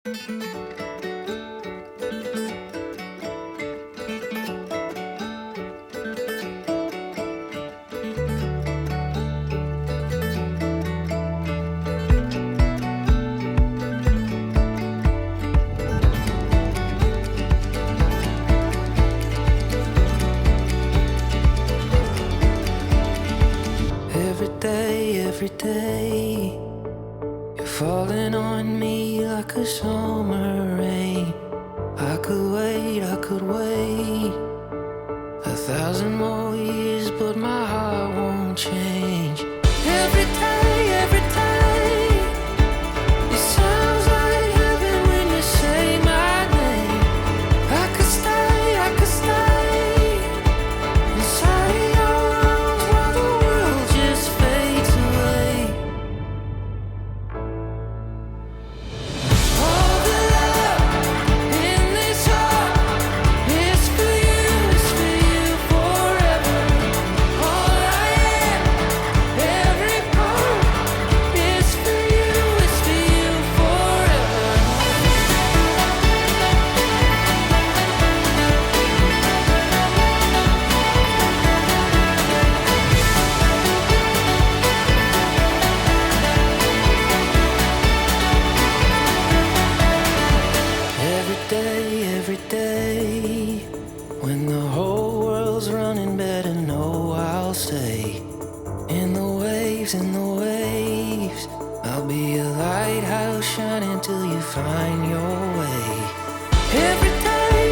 Every day, you're falling on me like a summer rain. I could wait 1,000 more years, but my heart won't change. Every day, it sounds like heaven when you say my name. I could stay inside of your arms while the world just fades away. All the love in this heart is for you forever. All I am, every part is for you forever. Every day, when the whole world's running, better know I'll stay. In the waves, I'll be a lighthouse shining till you find your way. Every day,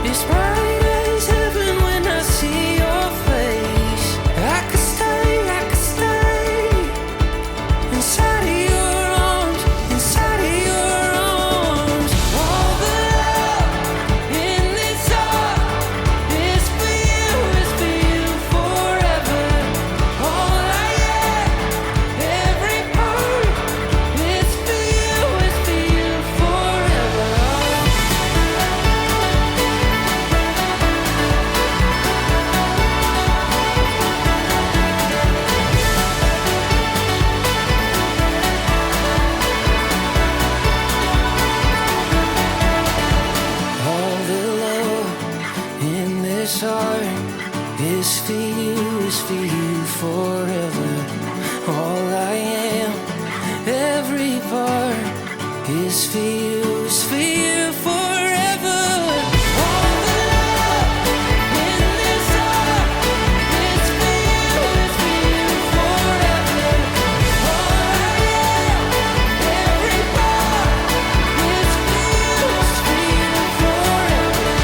it's bright as heaven when I see your face. I could stay inside of your arms, All the love in this heart is for you forever. All I am, every part is for you forever. All the love in this heart is for you forever. All I am, every part is for you forever. All the love in this heart is for you forever. All I am, every part is for you forever.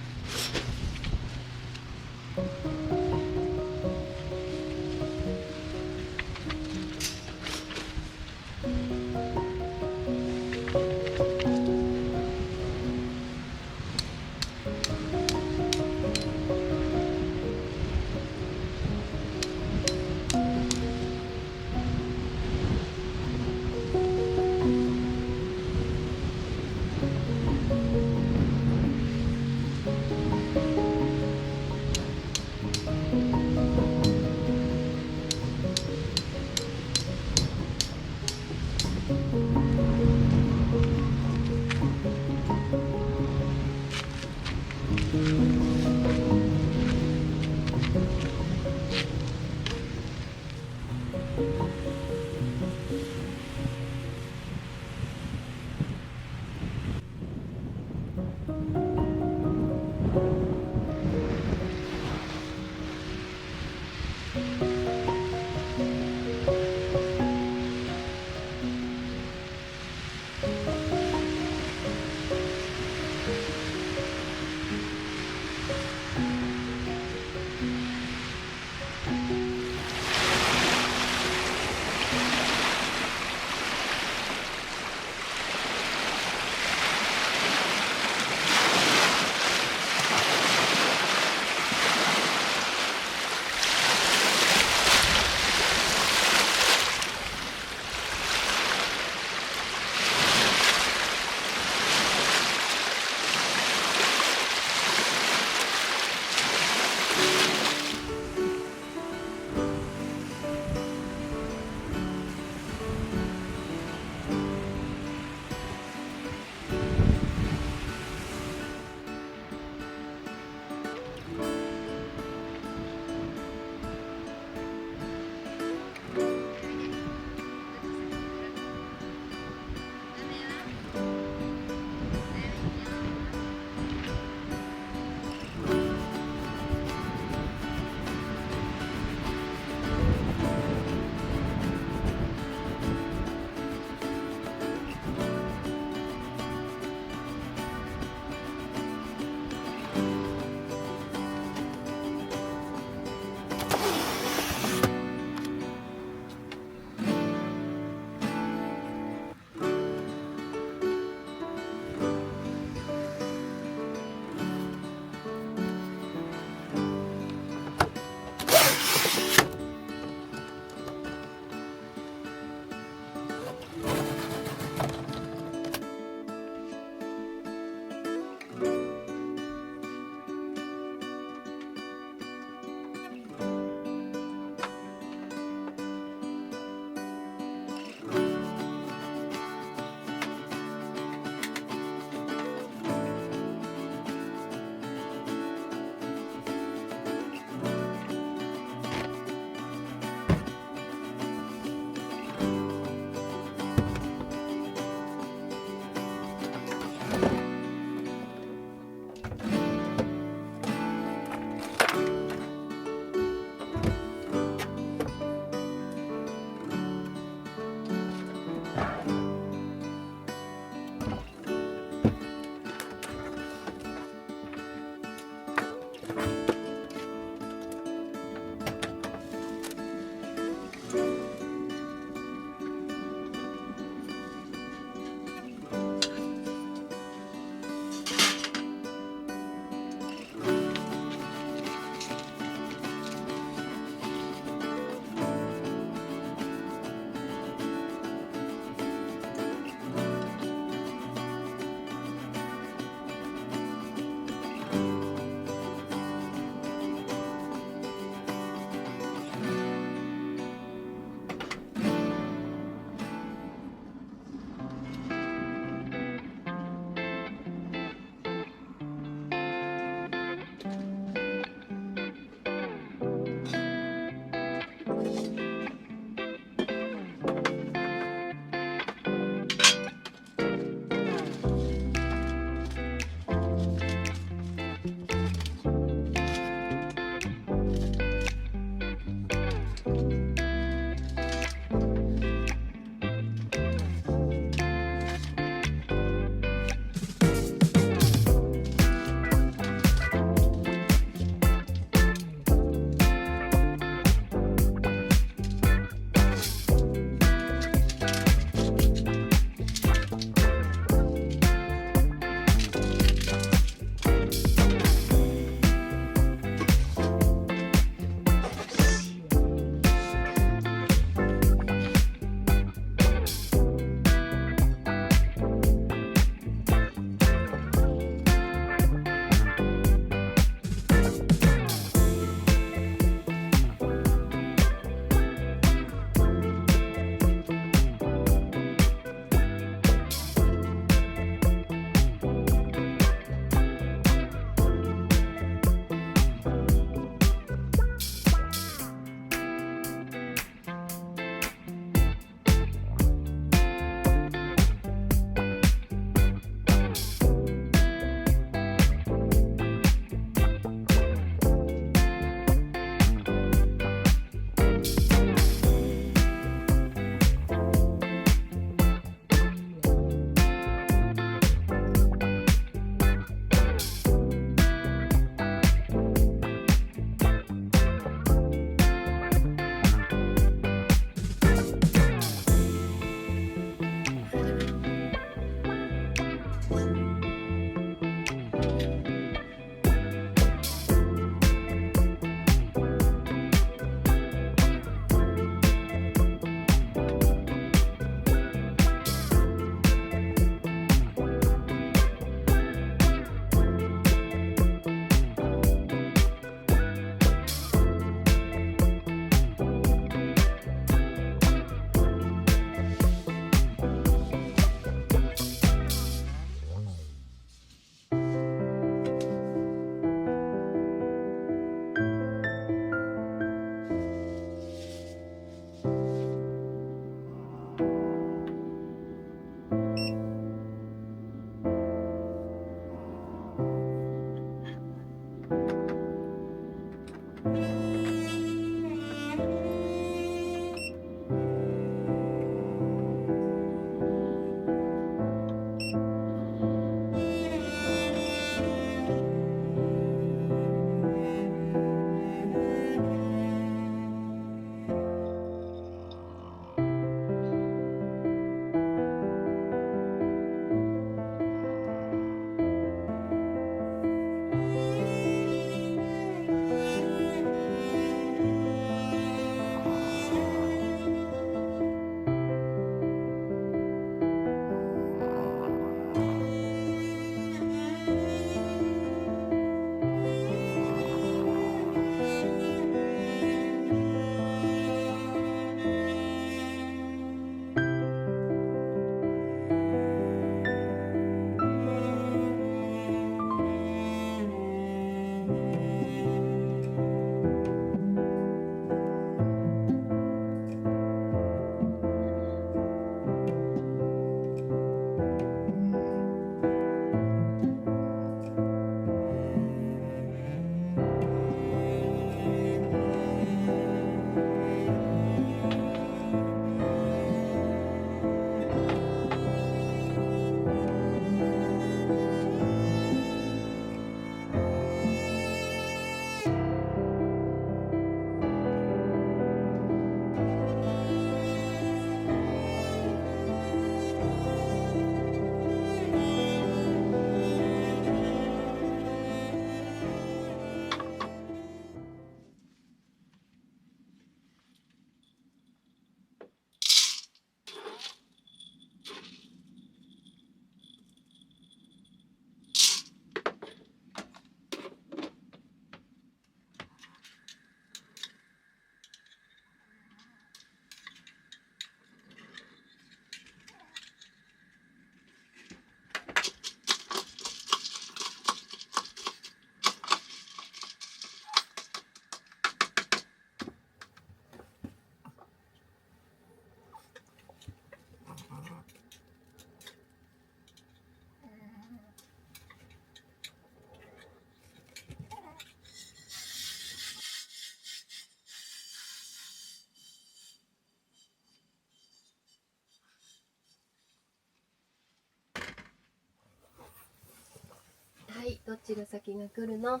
っちが先が来るの。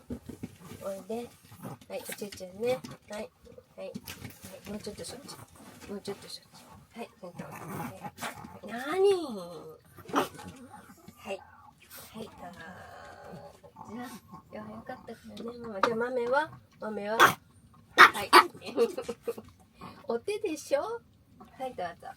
おいで。はい、おちゅうちゃんね。はい、はい、はい、もうちょっとそっち。もうちょっとそっち。はい、なにはい、はい、はい、じゃあ、いや、よかったからね、ママ。じゃあ、豆ははい。お手でしょ。はい、どうぞ。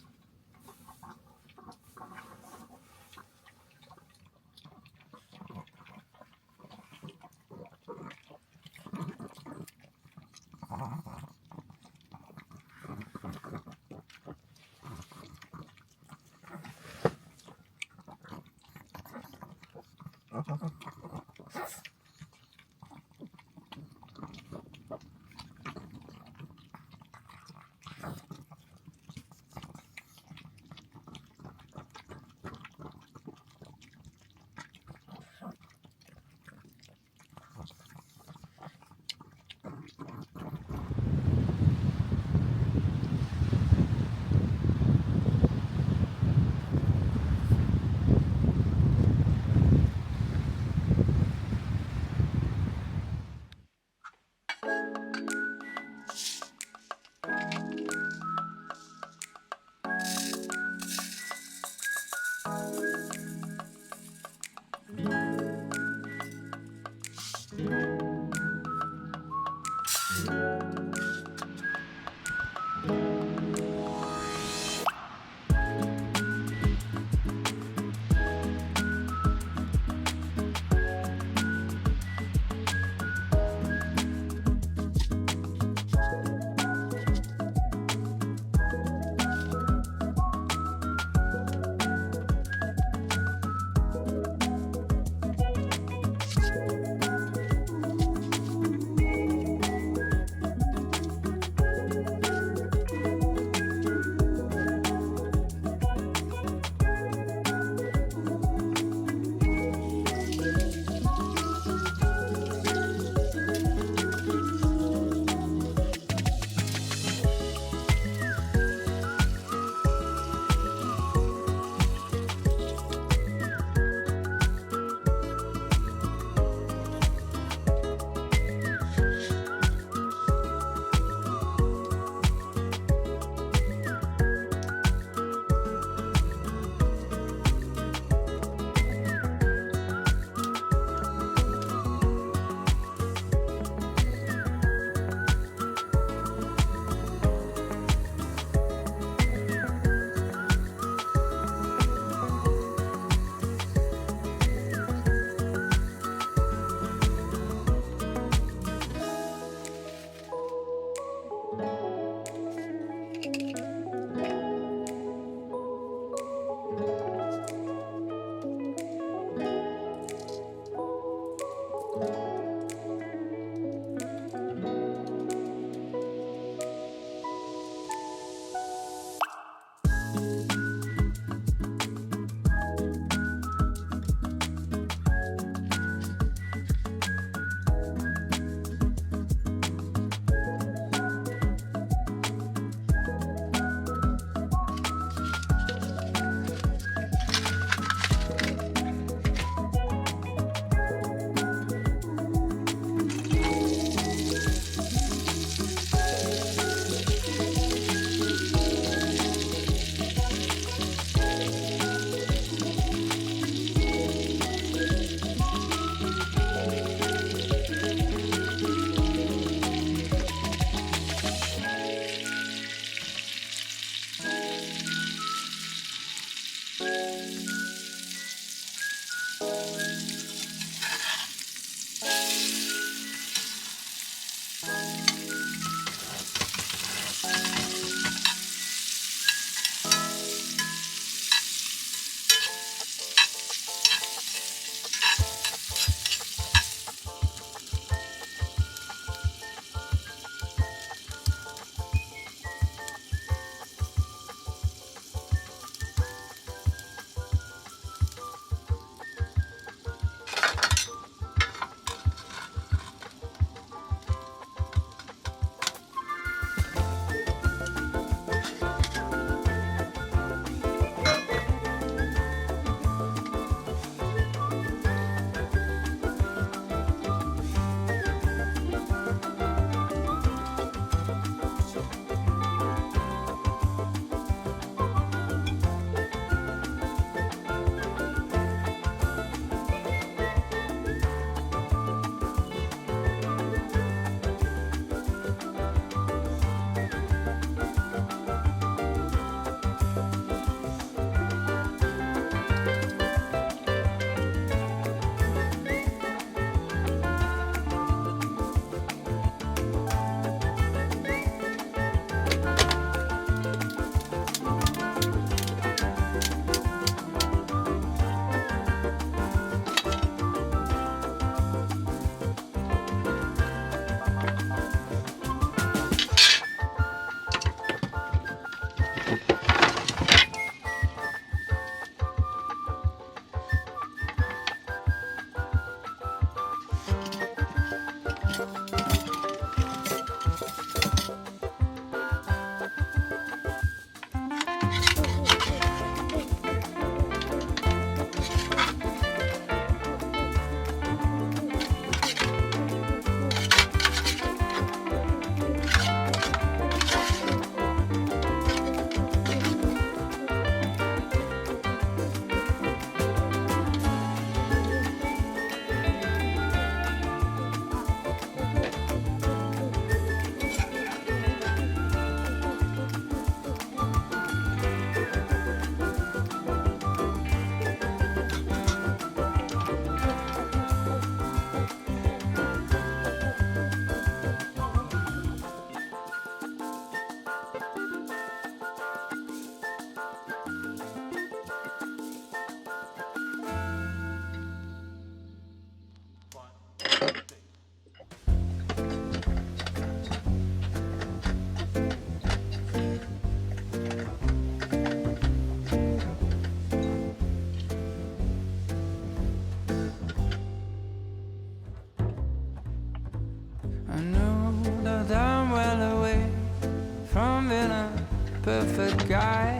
good guy.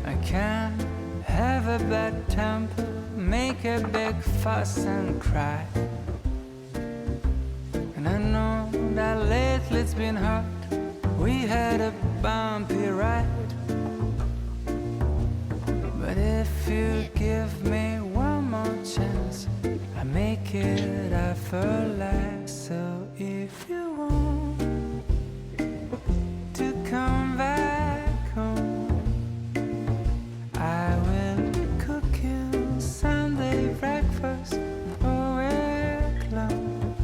I can't have a bad temper, make a big fuss and cry. And I know that lately it's been hard. We had a bumpy ride. But if you give me one more chance, I make it effortless. So if you want to come back home, I will be cooking Sunday breakfast all week long.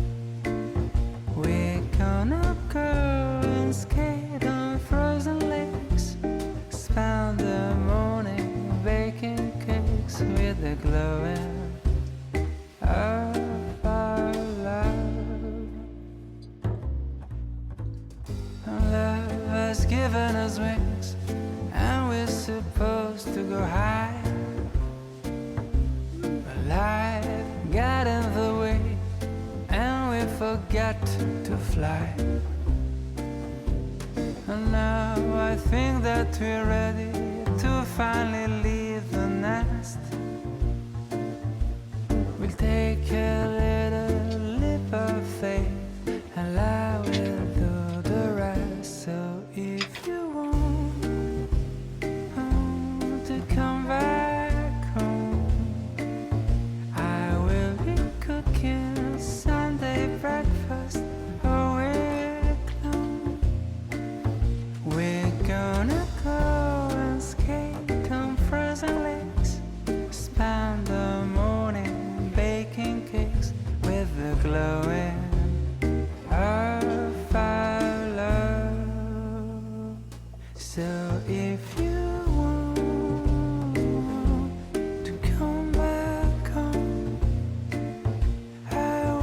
We're gonna go and skate on frozen lakes, spend the morning baking cakes with the glowing of our love. Love has given us wings, and we're supposed to go high. But life got in the way, and we forgot to fly. And now I think that we're ready to finally leave the nest. We'll take a little leap of faith, and I will do the rest. So if you want to come back home, I will be cooking Sunday breakfast all week long. We're gonna go and skate on frozen lakes, spend the morning baking cakes with the glowing of our love. So if you want to come back home, I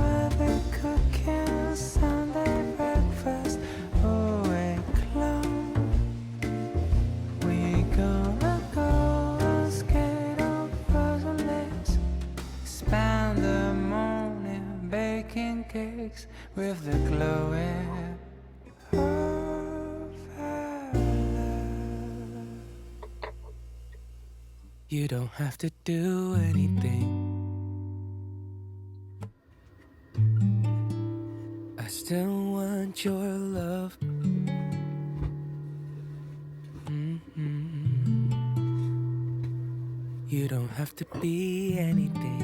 will be cooking Sunday breakfast all week long. We're gonna go and skate on frozen lakes, spend the morning baking cakes with the glowing of our love. You don't have to do anything. I still want your love. You don't have to be anything.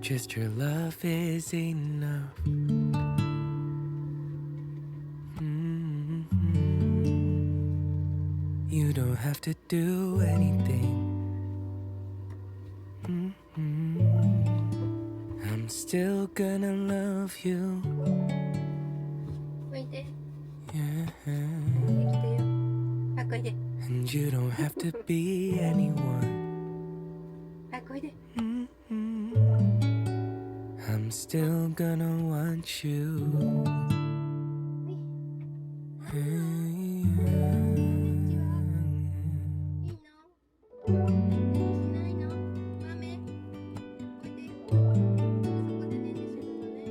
Just your love is enough. You don't have to do anything. I'm still gonna love you. おいで。 Yeah. 来てよ。早くおいで。 And you don't have to be anyone. 早くおいで。 I'm still gonna want you. いいの？しないの？豆？おいで。そこでねんねするのね。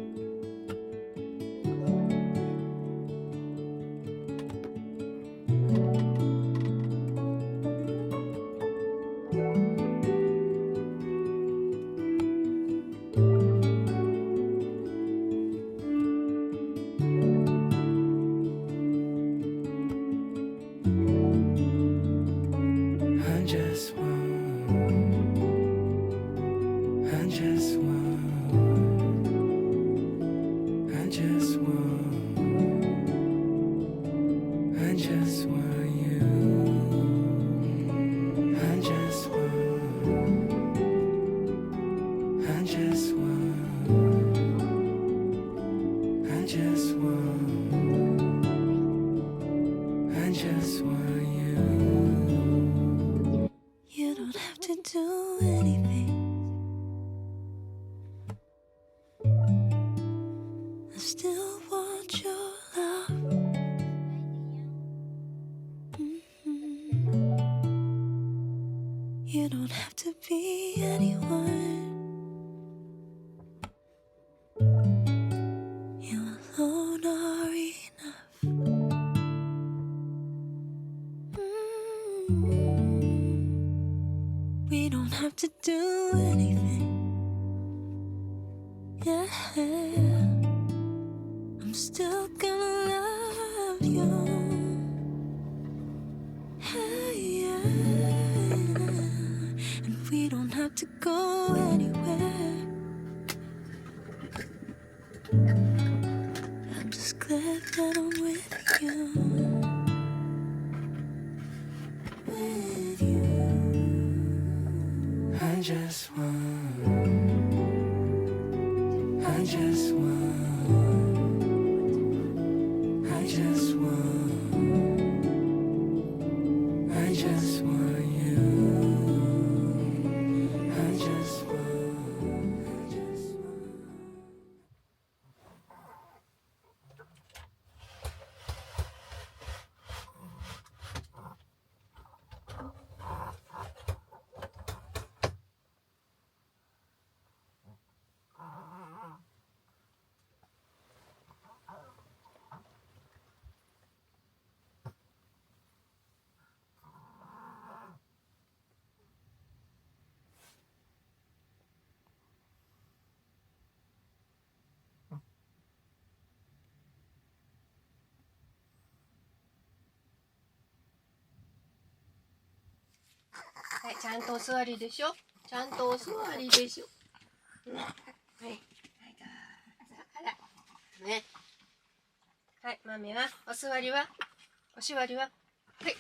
You don't have to do anything. I still want your love. You don't have to be anyone. You alone still gonna love you. Hey, yeah. And we don't have to go anywhere. I'm just glad that I'm with you. With you. I just want, I just want, I just want, I just want you. I just want, I just want. はい、ちゃんとお座りでしょ。ちゃんとお座りでしょ。はい、はい、どうぞ。あら、ね。はい、マミは、お座りは、お座りは、はい。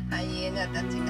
ハイエナたちが。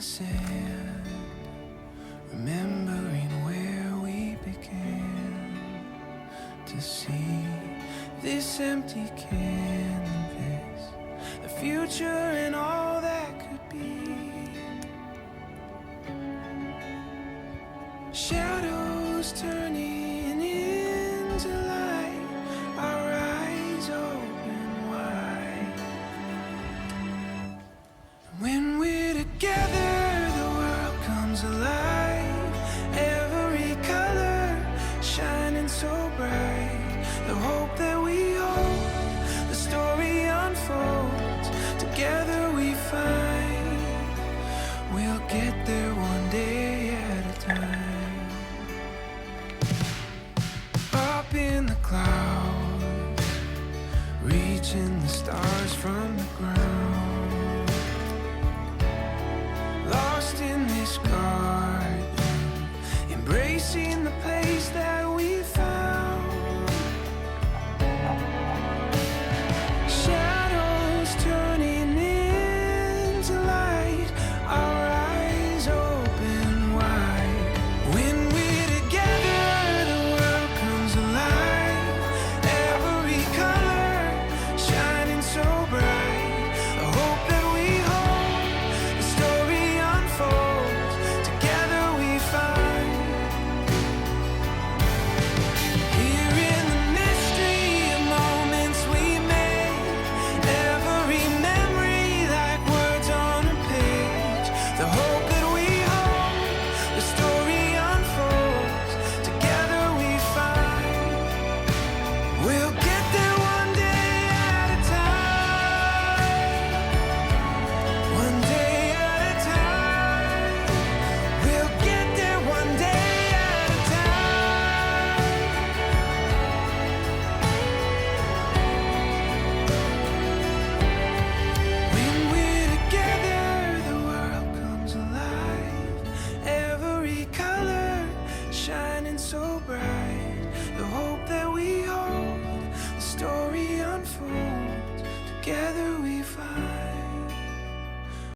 the sand, remembering where we began to see this empty canvas, the future and all that could be. Shadows turning into light, our eyes open wide. When we're together, the world comes alive. Every color shining so bright. The hope that we hold, the story unfolds. Together we find we'll get there one day at a time. Up in the clouds, reaching the stars from the ground. Lost in this garden.